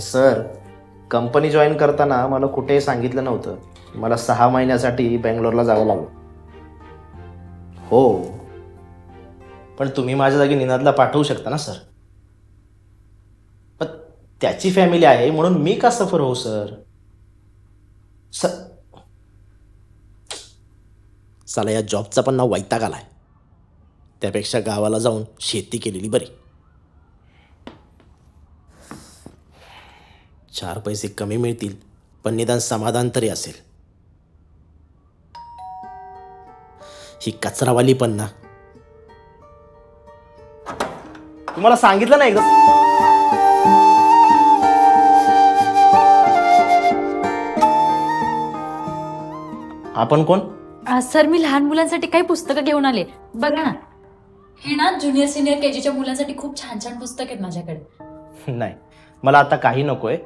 Sir, company join करताना मला कुठेही सांगितलं नव्हतं. मला 6 महिन्यासाठी बेंगलोरला जावं लागलं. हो, पण तुम्ही माझ्या जागी निनादला पाठवू शकता ना सर. पण त्याची फॅमिली आहे म्हणून मी का सफर होऊ सर? चला, या जॉबचा पण नाव वैताग आलाय. त्यापेक्षा गावाला जाऊन शेती केलेली बरी. 4 पैसे कमी मिळतील पण निदान समाधान तरी असेल. ही कचरावाली पण ना, तुम्हाला सांगितलं नाही का? आपण कोण? सर, मी लहान मुलांसाठी काही पुस्तकं घेऊन आले, बघा ना. हे ना ज्युनियर सिनियर केजीच्या मुलांसाठी खूप छान छान पुस्तक आहेत माझ्याकडे. नाही, मला आता काही नकोय,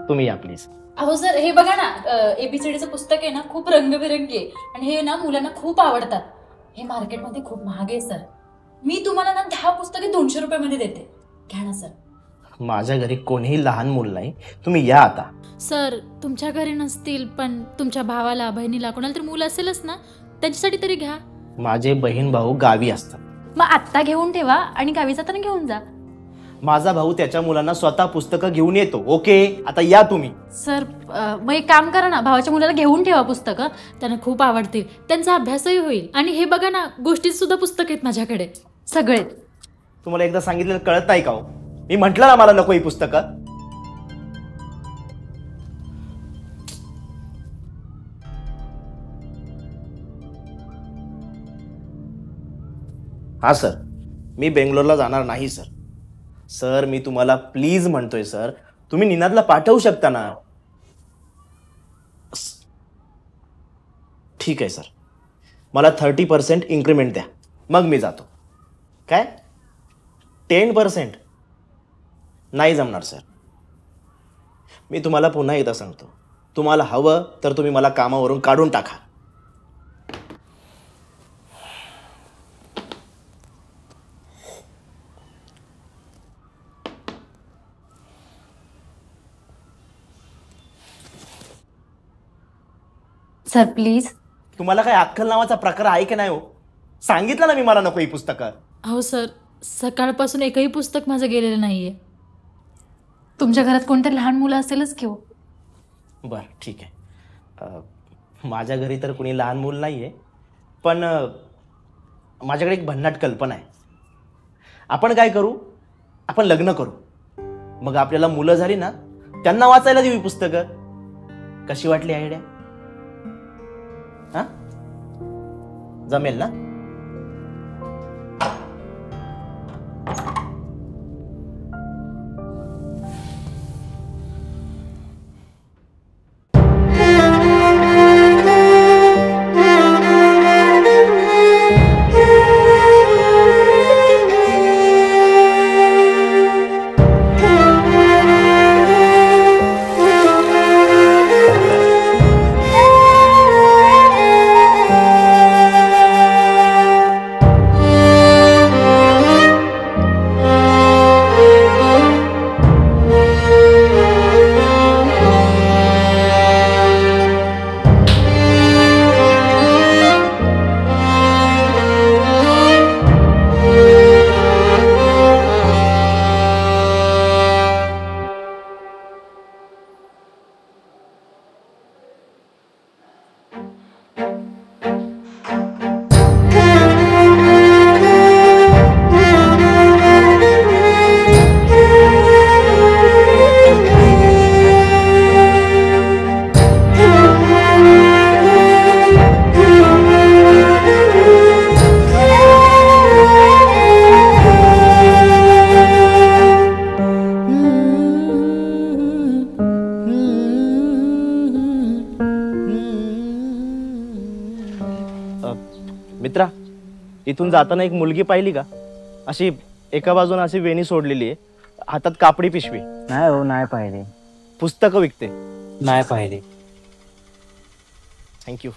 तुम्ही या प्लीज. अहो सर, हे बघा ना, एबीसीडीचं पुस्तक आहे ना, खूप रंगबिरंगी आहे आणि हे ना मुलांना खूप आवडतात. हे मार्केटमध्ये खूप महाग आहे सर. मी तुम्हाला ना 10 पुस्तके 200 रुपयामध्ये देते, घ्या ना सर. माझ्या घरी कोणीही लहान मूल नाही, तुम्ही या आता. सर, तुमच्या घरी नसतील पण तुमच्या भावाला बहिणीला कोणाला तरी मुलं असेलच ना, त्यांच्यासाठी तरी घ्या. माझे बहीण भाऊ गावी असतात. मग आत्ता घेऊन ठेवा आणि गावी जाताना घेऊन जा. माझा भाऊ त्याच्या मुलांना स्वतः पुस्तकं घेऊन येतो. ओके, आता या तुम्ही. सर, मग एक काम करा ना, भावाच्या मुलाला घेऊन ठेवा पुस्तकं, त्यांना खूप आवडतील, त्यांचा अभ्यासही होईल. आणि हे बघा ना, गोष्टीत सुद्धा पुस्तक आहेत माझ्याकडे सगळे. तुम्हाला एकदा सांगितलं कळत नाही का हो? मी म्हंटल ना मला नको ही पुस्तकं. हा सर, मी बेंगलोरला जाणार नाही सर. सर, मी तुम्हाला प्लीज म्हणतोय सर, तुम्ही निनादला पाठवू शकता ना. ठीक आहे सर, मला 30% इन्क्रीमेंट द्या, मग मी जातो. काय 10%? नाही जमणार सर. मी तुम्हाला पुन्हा एकदा सांगतो, तुम्हाला हवं तर तुम्ही मला कामावरून काढून टाका. Sir please. तुम्हाला काय अक्कल नावाचा प्रकार आहे की नाही हो? सांगितलं ना मी मला नको ही पुस्तकं. अहो सर, सकाळपासून एकही पुस्तक माझं गेलेलं नाहीये. तुमच्या घरात कोणतरी लहान मुलं असेलच की हो. बरं, ठीक आहे. माझ्या घरी तर कुणी लहान मूल नाही आहे, पण माझ्याकडे एक भन्नाट कल्पना आहे. आपण काय करू, आपण लग्न करू, मग आपल्याला मुलं झाली ना, त्यांना वाचायला देऊ ही पुस्तकं. कशी वाटली आयडिया? हा, जमेल ना? मित्रा, इथून जाताना एक मुलगी पाहिली का? अशी एका बाजूने अशी वेणी सोडलेली आहे, हातात कापडी पिशवी. नाही हो, नाही पाहिजे. पुस्तकं विकते. नाही पाहिजे. थँक्यू.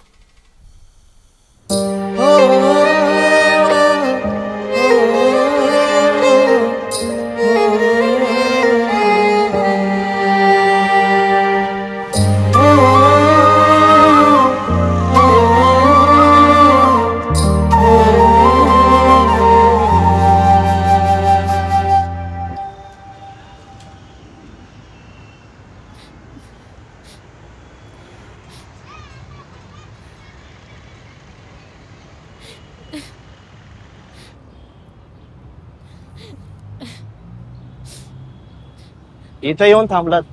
इथं येऊन थांबलात?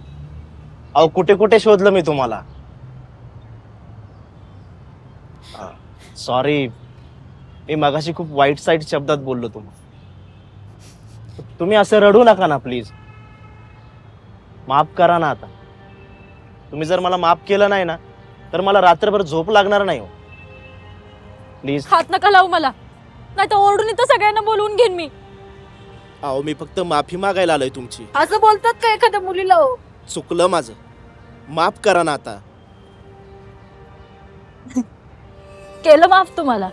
अहो कुठे कुठे शोधलं मी तुम्हाला. सॉरी, मी मगाशी खूप वाईट साईट शब्दात बोललो तुम्हाला. तुम्ही असं रडू नका ना प्लीज. माफ करा ना आता. तुम्ही जर मला माफ केलं नाही ना तर मला रात्रभर झोप लागणार नाही हो. प्लीज. हात नका लावू मला, नाही तर ओरडून इथं सगळ्यांना बोलवून घेईन मी. अहो मी फक्त माफी मागायला आलोय तुमची. असं बोलतात का एखाद्या मुलीला हो? चुकलं माझं, माफ करा ना आता. केलं माफ तुम्हाला?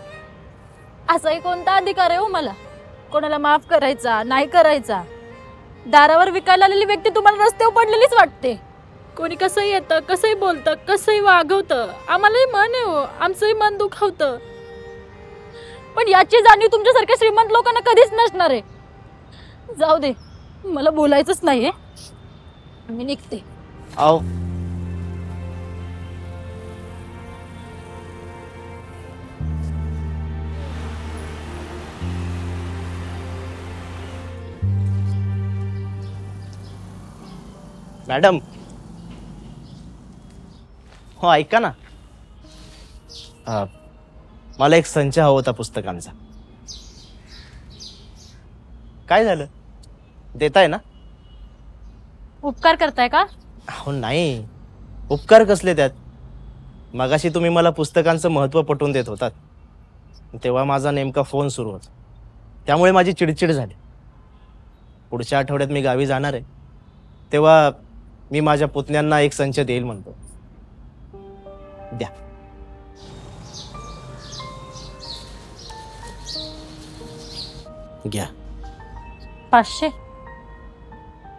असाही कोणता अधिकार आहे हो मला कोणाला माफ करायचा नाही करायचा? दारावर विकायला आलेली व्यक्ती तुम्हाला रस्त्यावर पडलेलीच वाटते. कोणी कसंही येतं, कसंही बोलतं, कसंही वागवतं, आम्हालाही मन आहे हो, आमचंही मन दुखावतं. पण याची जाणीव तुमच्यासारख्या श्रीमंत लोकांना कधीच नसणार आहे. जाऊ दे, मला बोलायचंच नाहीये, मी निघते. अहो मॅडम, हो ऐका ना. मला एक संच हवा होता पुस्तकांचा. काय झालं, देताय ना? उपकार करताय का? हो नाही, उपकार कसले त्यात? मगाशी तुम्ही मला पुस्तकांचं महत्त्व पटवून देत होतात, तेव्हा माझा नेमका फोन सुरू होता, त्यामुळे माझी चिडचिड झाली. पुढच्या आठवड्यात मी गावी जाणार आहे, तेव्हा मी माझ्या पुतण्यांना एक संच देईल म्हणतो. द्या. घ्या. 500?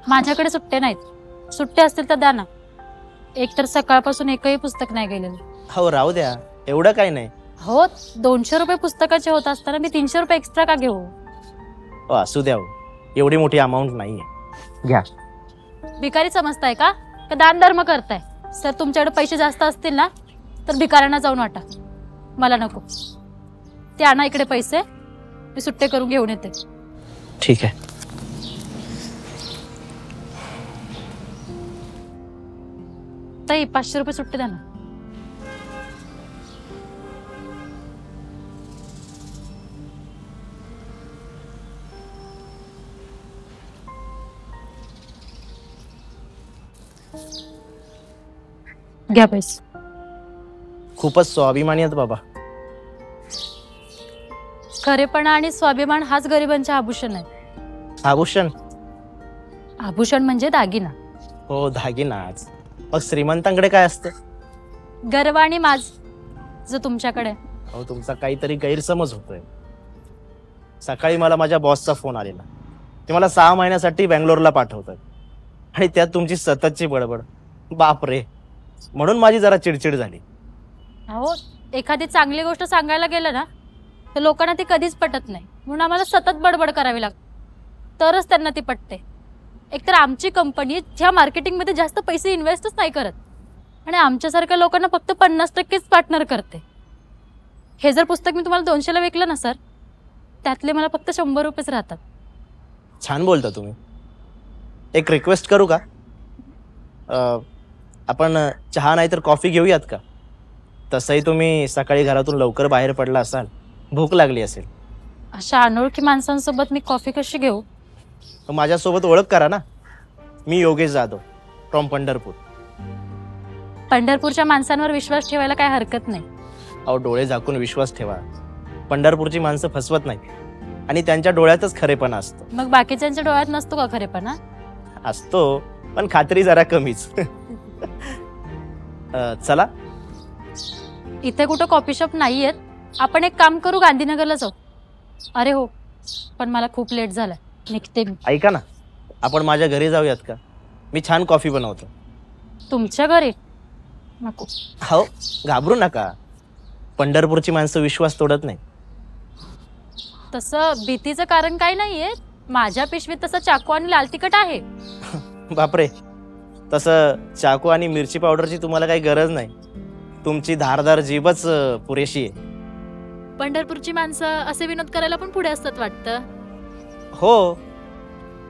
माझ्याकडे सुट्टे नाहीत. सुट्टे असतील तर द्या ना. एकतर सकाळपासून एकही पुस्तक नाही गेलेलं. हो राहू द्या, एवढं काही नाही. हो, 200 रुपये पुस्तकाचे होत असताना मी 300 रुपये एक्स्ट्रा का घेऊ? हो असू द्या, एवढी मोठी अमाऊंट नाहीये. घ्या. भिकारी समजताय का दान धर्म करताय? सर तुमच्याकडे पैसे जास्त असतील ना तर भिकाऱ्यांना जाऊन वाटा, मला नको. ते आणा इकडे पैसे, मी सुट्टे करून घेऊन येते. ठीक आहे. ताई 500 रुपये सुट्टे द्या ना. घ्या पैसे. खूपच स्वाभिमानी आहेत बाबा. खरेपणा आणि स्वाभिमान हाच गरिबांचे आभूषण आहे. आभूषण? आभूषण म्हणजे दागिना. हो दागिनाच. मग श्रीमंतांकडे काय असतं? गर्व आणि माज, जो तुमच्याकडे आहे. हो तुमचा काहीतरी गैरसमज होतोय. सकाळी मला माझ्या बॉसचा फोन आलेला, ते मला 6 महिन्यासाठी बँगलोरला पाठवतात आणि त्यात तुमची सततची बडबड. बाप रे, म्हणून माझी जरा चिडचिड झाली. अहो, एखादी चांगली गोष्ट सांगायला गेलं ना तर लोकांना ती कधीच पटत नाही, म्हणून आम्हाला सतत बडबड करावी लागते, तरच त्यांना ती पटते. एकतर आमची कंपनी ह्या मार्केटिंगमध्ये जास्त पैसे इन्व्हेस्टच नाही करत आणि आमच्यासारख्या लोकांना फक्त 50%च पार्टनर करते. हे जर पुस्तक मी तुम्हाला 200ला विकलं ना सर, त्यातले मला फक्त 100 रुपयेच राहतात. छान बोलता तुम्ही. एक रिक्वेस्ट करू का? आपण चहा नाही तर कॉफी घेऊयात का? तसंही तुम्ही सकाळी घरातून लवकर बाहेर पडला असाल, भूक लागली असेल. अशा अनोळखी माणसांसोबत मी कॉफी कशी घेऊ? माझ्यासोबत ओळख करा ना. मी योगेश जाधव फ्रॉम पंढरपूर. पंढरपूरच्या माणसांवर विश्वास ठेवायला काय हरकत नाही. अहो डोळे झाकून विश्वास ठेवा. पंढरपूरची माणसं फसवत नाही आणि त्यांच्या डोळ्यातच खरेपणा असतो. मग बाकीच्यांच्या डोळ्यात नसतो का खरेपणा? असतो, पण खात्री जरा कमीच. चला. इथे कुठं कॉफी शॉप नाहीयेत, आपण एक काम करू, गांधीनगरला जाऊ. अरे हो, पण मला खूप लेट झालाय, निघते मी. ऐका ना, आपण माझ्या घरी जाऊयात का? मी छान कॉफी बनवतो. तुमच्या घरी नको. हो घाबरू नका, पंढरपूरची माणसं विश्वास तोडत नाही. तसं भीतीचं कारण काही नाहीये. माझ्या पिशवीत तसं चाकू आणि लाल तिखट आहे. बापरे, तसं चाकू आणि मिरची पावडरची तुम्हाला काही गरज नाही. तुमची धारदार जीभच पुरेशी आहे. पंढरपूरची माणसं असे विनोद करायला पण पुढे असतात वाटतं. हो,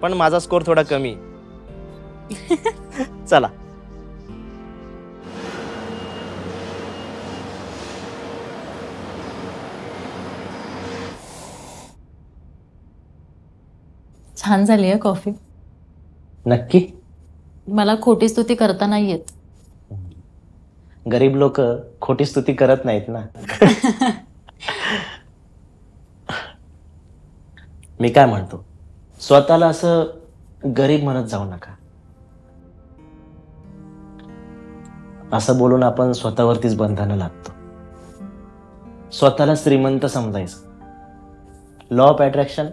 पण माझा स्कोर थोडा कमी. चला. छान झाली आहे कॉफी. नक्की. मला खोटी स्तुती करता नाही येत. गरीब लोक खोटी स्तुती करत नाहीत ना. मी काय म्हणतो, स्वतःला असं गरीब म्हणत जाऊ नका. असं बोलून आपण स्वतःवरतीच बंधनं लागतो. स्वतःला श्रीमंत समजायचं. Law of attraction.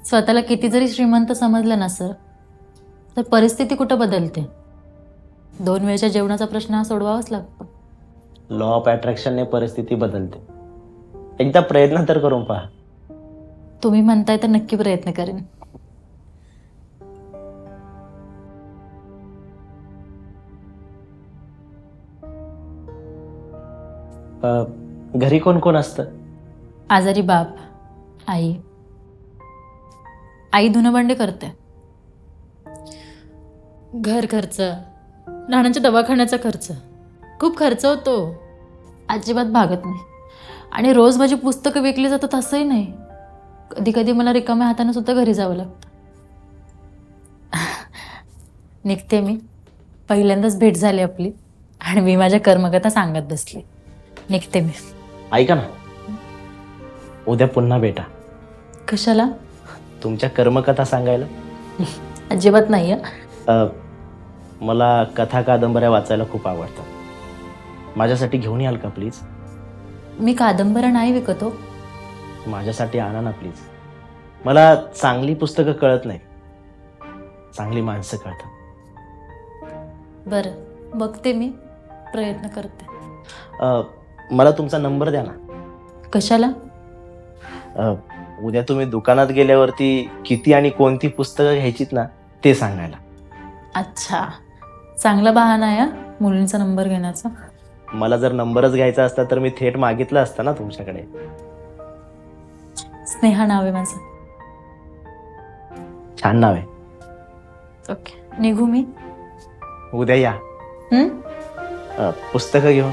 स्वतःला किती जरी श्रीमंत समजलं ना सर, तर परिस्थिती कुठं बदलते. 2 वेळच्या जेवणाचा प्रश्न हा सोडवावाच लागतो. लॉ ऑफ अट्रॅक्शनने परिस्थिती बदलते. एकदा प्रयत्न तर करून पहा. तुम्ही म्हणताय तर नक्की प्रयत्न करेन. घरी कोण कोण असतं? आजारी बाप, आई. आई धुणंभांडे करते. घर खर्च, लहानांच्या दवाखान्याचा खर्च, खूप खर्च होतो. अजिबात भागत नाही. आणि रोज माझी पुस्तकं विकली जातात असंही नाही. कधी कधी मला रिकाम्या हाताने सुद्धा घरी जावं लागतं. निघते मी. पहिल्यांदाच भेट झाली आपली आणि मी माझ्या कर्मकथा सांगत बसली. निघते मी. ऐका ना, उद्या पुन्हा भेटा. कशाला? तुमच्या कर्मकथा सांगायला. अजिबात नाही हं. मला कथा कादंबऱ्या वाचायला खूप आवडतात. माझ्यासाठी घेऊन याल का प्लीज? मी कादंबऱ्या नाही विकत हो. माझ्यासाठी आणा ना प्लीज. मला चांगली पुस्तकं कळत नाही, चांगली माणसं कळतात. बरं, बघते मी. प्रयत्न करते. मला तुमचा नंबर द्या ना. कशाला? उद्या तुम्ही दुकानात गेल्यावरती किती आणि कोणती पुस्तकं घ्यायचीत ना, ते सांगायला. अच्छा, चांगला बहाणा आहे हं, मुलींचा नंबर घेण्याचा. मला जर नंबरच घ्यायचा असता तर मी थेट मागितलं असतं ना तुमच्याकडे. स्नेहा नाव आहे माझं. छान नाव आहे. ओके, निघू मी. उद्या या. पुस्तकं घेऊन.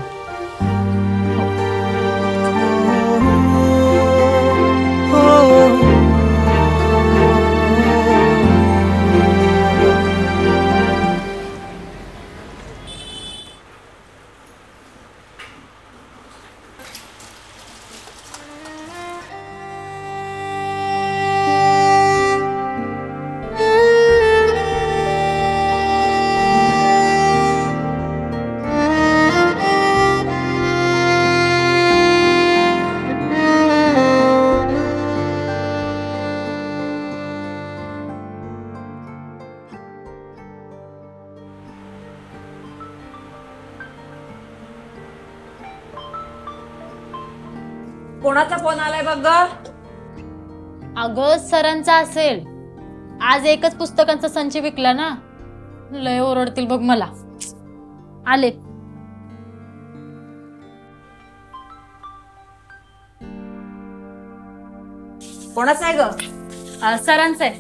कोणाचा फोन आलाय बघ ग? अगं सरांचा असेल. आज एकच पुस्तकांचा संच विकला ना, लय ओरडतील बघ मला. आले. कोणाचा आहे ग? सरांचा आहे.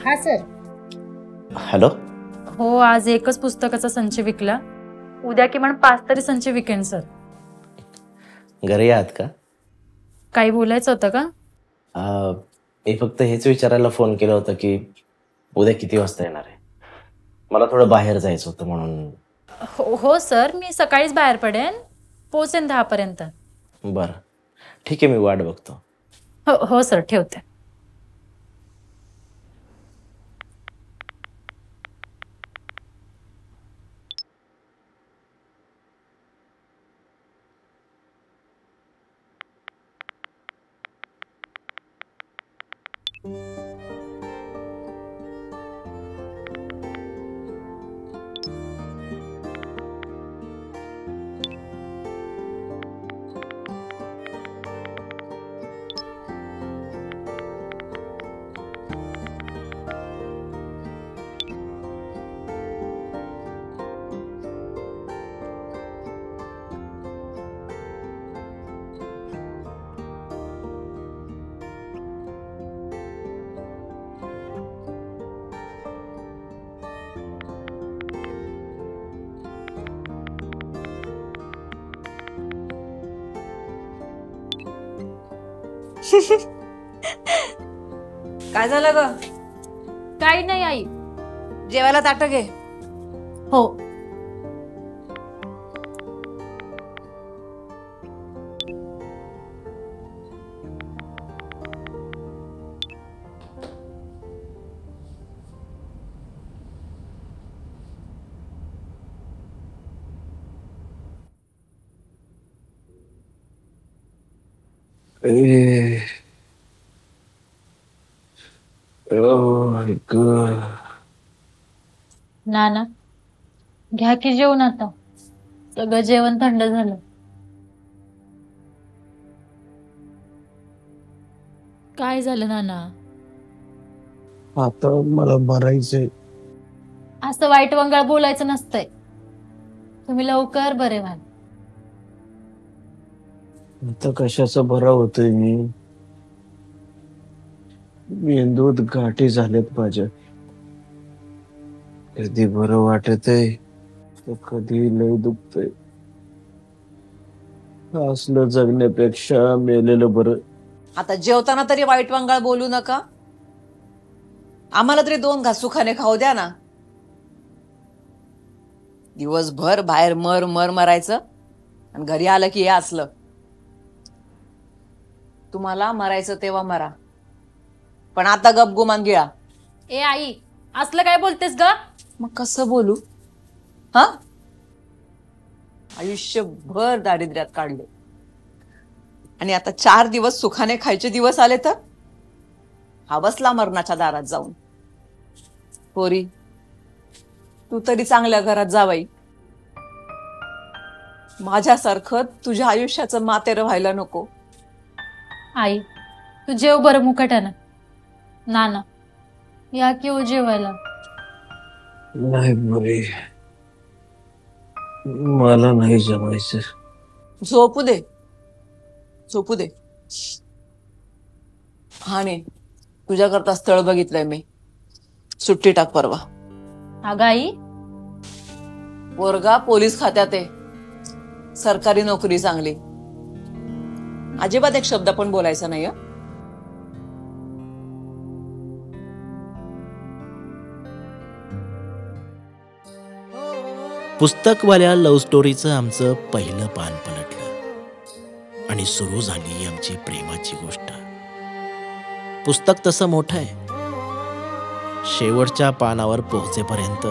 हा सर. हॅलो. हो, आज एकच पुस्तकाचा संच विकला. उद्या किमान 5 तरी संच विकेन सर. घरी आहात का? काही बोलायचं होतं का? मी फक्त हेच विचारायला फोन केला होता की उद्या किती वाजता येणार आहे. मला थोडं बाहेर जायचं होतं म्हणून. हो सर, मी सकाळीच बाहेर पडेन. पोचेन 10 पर्यंत. बरं, ठीक आहे, मी वाट बघतो. हो सर, ठेवते. काय झालं ग? काही नाही आई. जेवायला ताट घे. हो. नाना घ्या की जेवण आता. सगळं जेवण थंड झालं. काय झालं नाना? आता मला मरायचंय. असं वाईट वंगाळ बोलायचं नसतंय. तुम्ही लवकर बरे व्हाल. आता कशाचं बरं होतोय मी. मेंदूत गाठी झाल्यात माझ्या. कधी बरं वाटतंय तर कधी लय दुखतंय. असलं जगण्यापेक्षा मेलेलं बरं. आता जेवताना तरी वाईट वंगाळ बोलू नका. आम्हाला तरी 2 घास सुखाने खाऊ द्या ना. दिवसभर बाहेर मर मर मरायचं आणि घरी आलं की हे असलं. तुम्हाला मरायचं तेव्हा मरा, पण आता गपगुमान गिळा. ए आई, असलं काय बोलतेस ग? मग कसं बोलू? हा, आयुष्यभर दारिद्र्यात काढले आणि आता 4 दिवस सुखाने खायचे दिवस आले तर हा बसला मरणाच्या दारात जाऊन. पोरी, तू तरी चांगल्या घरात जावाई. माझ्यासारखं तुझ्या आयुष्याचं मातेर व्हायला नको. आई तू जेव बरं मुकाट्यानं. नाना या की हो जेवायला. नाही बरे, मला नाही जमायचं. झोपू दे, झोपू दे. हा ने तुझ्याकरता स्थळ बघितलंय मी. सुट्टी टाक परवा. अगं आई, पोरगा पोलीस खात्यात आहे, सरकारी नोकरी चांगली. अजिबात एक शब्द पण बोलायचा नाही. पुस्तकवाल्या लव्ह स्टोरीचं आमचं पहिलं पान पलटलं आणि सुरू झाली आमची प्रेमाची गोष्ट. पुस्तक तसं मोठं आहे. शेवटच्या पानावर पोहोचेपर्यंत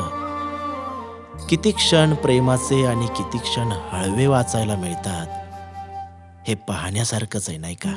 किती क्षण प्रेमाचे आणि किती क्षण हळवे वाचायला मिळतात हे पाहण्यासारखंच आहे, नाही का?